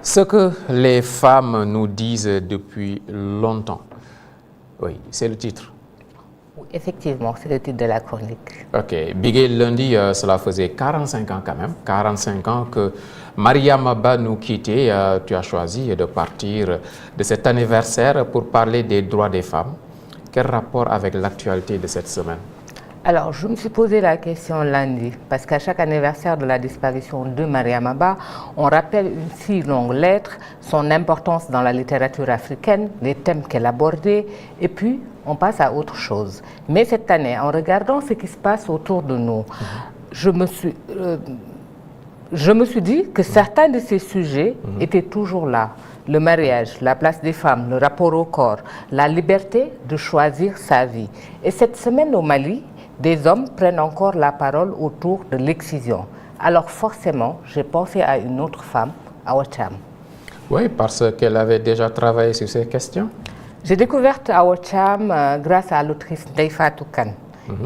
Ce que les femmes nous disent depuis longtemps. Oui, c'est le titre. Effectivement, c'est le titre de la chronique. Ok. Bigué, lundi, cela faisait 45 ans quand même. 45 ans que Mariama Ba nous quittait. Tu as choisi de partir de cet anniversaire pour parler des droits des femmes. Quel rapport avec l'actualité de cette semaine? Alors, je me suis posé la question lundi, parce qu'à chaque anniversaire de la disparition de Mariama Ba, on rappelle une si longue lettre, son importance dans la littérature africaine, les thèmes qu'elle abordait, et puis on passe à autre chose. Mais cette année, en regardant ce qui se passe autour de nous, je me suis dit que certains de ces sujets étaient toujours là. Le mariage, la place des femmes, le rapport au corps, la liberté de choisir sa vie. Et cette semaine au Mali, des hommes prennent encore la parole autour de l'excision. Alors forcément, j'ai pensé à une autre femme, Awa Thiam. Oui, parce qu'elle avait déjà travaillé sur ces questions. J'ai découvert Awa Thiam grâce à l'autrice Ndeye Fatou Kane.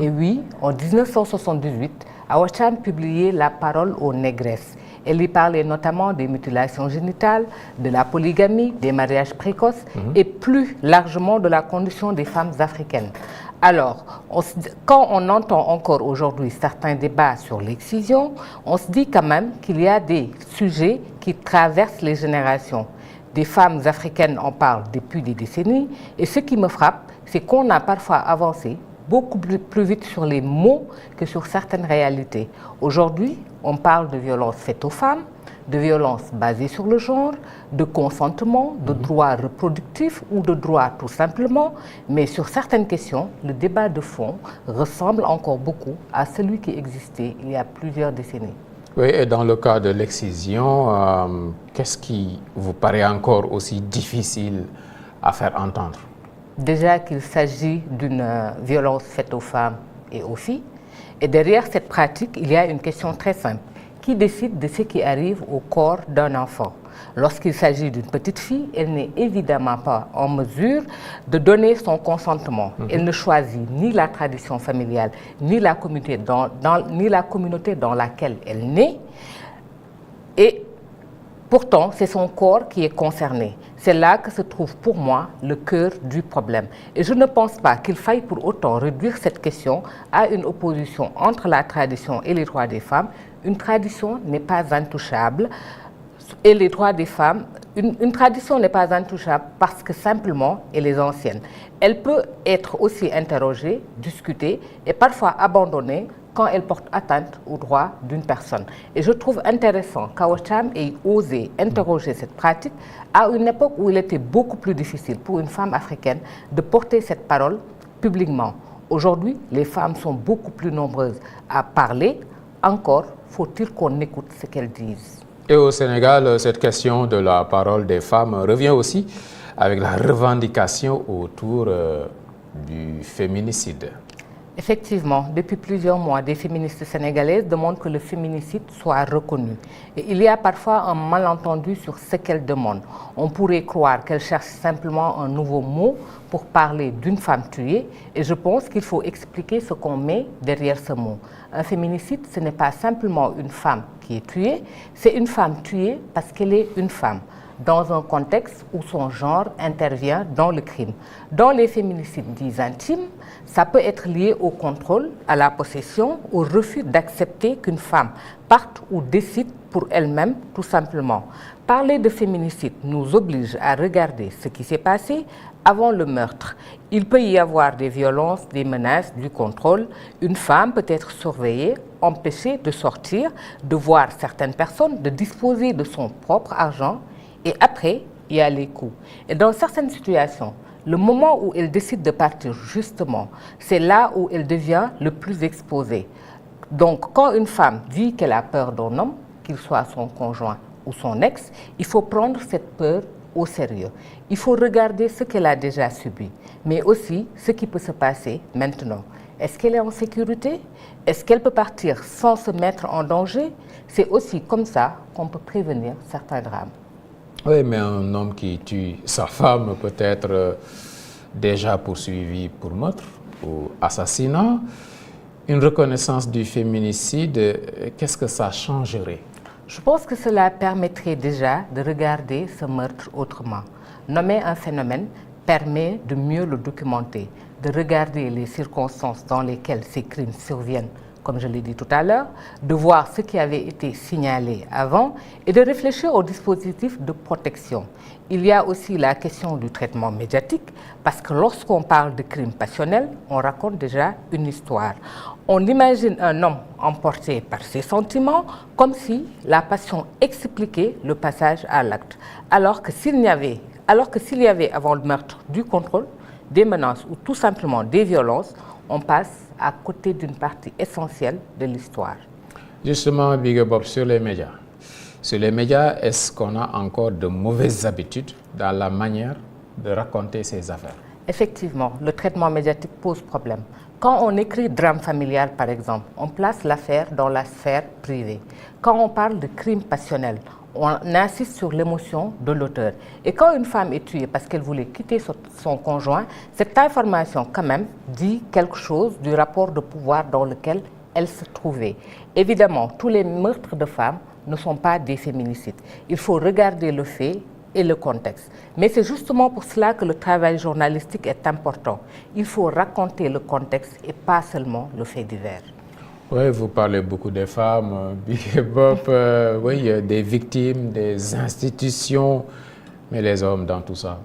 Et oui, en 1978, Awa Thiam publiait La parole aux négresses. Elle y parlait notamment des mutilations génitales, de la polygamie, des mariages précoces et plus largement de la condition des femmes africaines. Alors, quand on entend encore aujourd'hui certains débats sur l'excision, on se dit quand même qu'il y a des sujets qui traversent les générations. Des femmes africaines en parlent depuis des décennies et ce qui me frappe, c'est qu'on a parfois avancé beaucoup plus vite sur les mots que sur certaines réalités. Aujourd'hui, on parle de violences faites aux femmes, de violences basées sur le genre, de consentement, de droits reproductifs ou de droits tout simplement. Mais sur certaines questions, le débat de fond ressemble encore beaucoup à celui qui existait il y a plusieurs décennies. Oui, et dans le cas de l'excision, qu'est-ce qui vous paraît encore aussi difficile à faire entendre? Déjà qu'il s'agit d'une violence faite aux femmes et aux filles. Et derrière cette pratique, il y a une question très simple. Qui décide de ce qui arrive au corps d'un enfant? Lorsqu'il s'agit d'une petite fille, elle n'est évidemment pas en mesure de donner son consentement. Elle ne choisit ni la tradition familiale, ni la communauté dans laquelle elle naît. Et pourtant, c'est son corps qui est concerné. C'est là que se trouve pour moi le cœur du problème. Et je ne pense pas qu'il faille pour autant réduire cette question à une opposition entre la tradition et les droits des femmes. Une tradition n'est pas intouchable et les droits des femmes, une tradition n'est pas intouchable parce que simplement elle est ancienne. Elle peut être aussi interrogée, discutée et parfois abandonnée quand elle porte atteinte aux droits d'une personne. Et je trouve intéressant qu'Awa Thiam ait osé interroger cette pratique à une époque où il était beaucoup plus difficile pour une femme africaine de porter cette parole publiquement. Aujourd'hui, les femmes sont beaucoup plus nombreuses à parler. Encore faut-il qu'on écoute ce qu'elles disent. Et au Sénégal, cette question de la parole des femmes revient aussi avec la revendication autour du féminicide. Effectivement, depuis plusieurs mois, des féministes sénégalaises demandent que le féminicide soit reconnu. Et il y a parfois un malentendu sur ce qu'elles demandent. On pourrait croire qu'elles cherchent simplement un nouveau mot pour parler d'une femme tuée. Et je pense qu'il faut expliquer ce qu'on met derrière ce mot. Un féminicide, ce n'est pas simplement une femme qui est tuée, c'est une femme tuée parce qu'elle est une femme, dans un contexte où son genre intervient dans le crime. Dans les féminicides dits intimes, ça peut être lié au contrôle, à la possession, au refus d'accepter qu'une femme parte ou décide pour elle-même, tout simplement. Parler de féminicide nous oblige à regarder ce qui s'est passé avant le meurtre. Il peut y avoir des violences, des menaces, du contrôle. Une femme peut être surveillée, empêchée de sortir, de voir certaines personnes, de disposer de son propre argent. Et après, il y a les coups. Et dans certaines situations, le moment où elle décide de partir, justement, c'est là où elle devient le plus exposée. Donc, quand une femme dit qu'elle a peur d'un homme, qu'il soit son conjoint ou son ex, il faut prendre cette peur au sérieux. Il faut regarder ce qu'elle a déjà subi, mais aussi ce qui peut se passer maintenant. Est-ce qu'elle est en sécurité? Est-ce qu'elle peut partir sans se mettre en danger? C'est aussi comme ça qu'on peut prévenir certains drames. Oui, mais un homme qui tue sa femme peut être déjà poursuivi pour meurtre ou assassinat. Une reconnaissance du féminicide, qu'est-ce que ça changerait? Je pense que cela permettrait déjà de regarder ce meurtre autrement. Nommer un phénomène permet de mieux le documenter, de regarder les circonstances dans lesquelles ces crimes surviennent, comme je l'ai dit tout à l'heure, de voir ce qui avait été signalé avant et de réfléchir au dispositif de protection. Il y a aussi la question du traitement médiatique, parce que lorsqu'on parle de crimes passionnels, on raconte déjà une histoire. On imagine un homme emporté par ses sentiments, comme si la passion expliquait le passage à l'acte, alors que s'il y avait avant le meurtre du contrôle, des menaces ou tout simplement des violences, on passe à côté d'une partie essentielle de l'histoire. Justement, Big Bob, sur les médias. Sur les médias, est-ce qu'on a encore de mauvaises habitudes dans la manière de raconter ces affaires? Effectivement, le traitement médiatique pose problème. Quand on écrit drame familial, par exemple, on place l'affaire dans la sphère privée. Quand on parle de crime passionnel, on insiste sur l'émotion de l'auteur. Et quand une femme est tuée parce qu'elle voulait quitter son conjoint, cette information quand même dit quelque chose du rapport de pouvoir dans lequel elle se trouvait. Évidemment, tous les meurtres de femmes ne sont pas des féminicides. Il faut regarder le fait et le contexte. Mais c'est justement pour cela que le travail journalistique est important. Il faut raconter le contexte et pas seulement le fait divers. Oui, vous parlez beaucoup des femmes, Big Bob, oui, des victimes, des institutions, mais les hommes dans tout ça.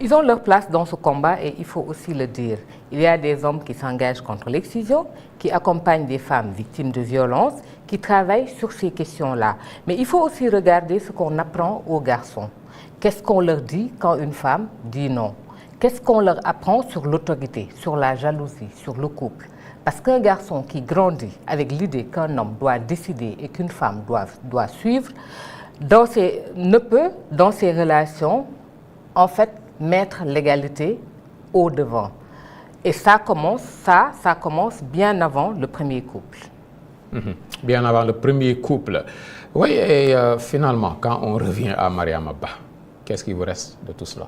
Ils ont leur place dans ce combat et il faut aussi le dire. Il y a des hommes qui s'engagent contre l'excision, qui accompagnent des femmes victimes de violences, qui travaillent sur ces questions-là. Mais il faut aussi regarder ce qu'on apprend aux garçons. Qu'est-ce qu'on leur dit quand une femme dit non? Qu'est-ce qu'on leur apprend sur l'autorité, sur la jalousie, sur le couple? Parce qu'un garçon qui grandit avec l'idée qu'un homme doit décider et qu'une femme doit suivre, ne peut, dans ses relations, en fait, mettre l'égalité au devant. Et ça commence bien avant le premier couple. Bien avant le premier couple. Oui, et finalement, quand on revient à Mariama Ba, qu'est-ce qui vous reste de tout cela?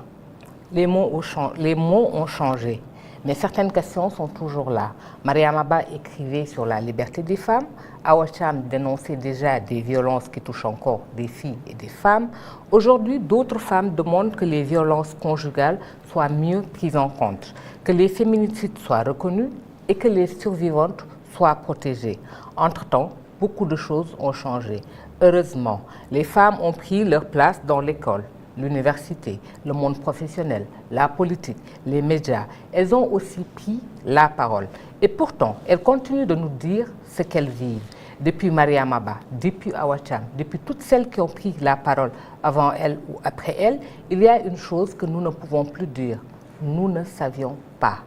Les mots ont changé, mais certaines questions sont toujours là. Mariama Ba écrivait sur la liberté des femmes. Awa Thiam dénonçait déjà des violences qui touchent encore des filles et des femmes. Aujourd'hui, d'autres femmes demandent que les violences conjugales soient mieux prises en compte, que les féminicides soient reconnus et que les survivantes soient protégées. Entre-temps, beaucoup de choses ont changé. Heureusement, les femmes ont pris leur place dans l'école, l'université, le monde professionnel, la politique, les médias. Elles ont aussi pris la parole. Et pourtant, elles continuent de nous dire ce qu'elles vivent. Depuis Mariama Ba, depuis Awa Thiam, depuis toutes celles qui ont pris la parole avant elles ou après elles, il y a une chose que nous ne pouvons plus dire. Nous ne savions pas.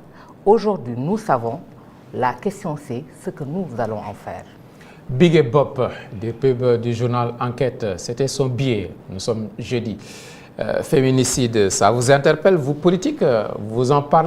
Aujourd'hui, nous savons. La question, c'est ce que nous allons en faire. Big Bob, des pubs du journal Enquête, c'était son billet. Nous sommes jeudi. Féminicide, ça vous interpelle, vous politiques, vous en parlez?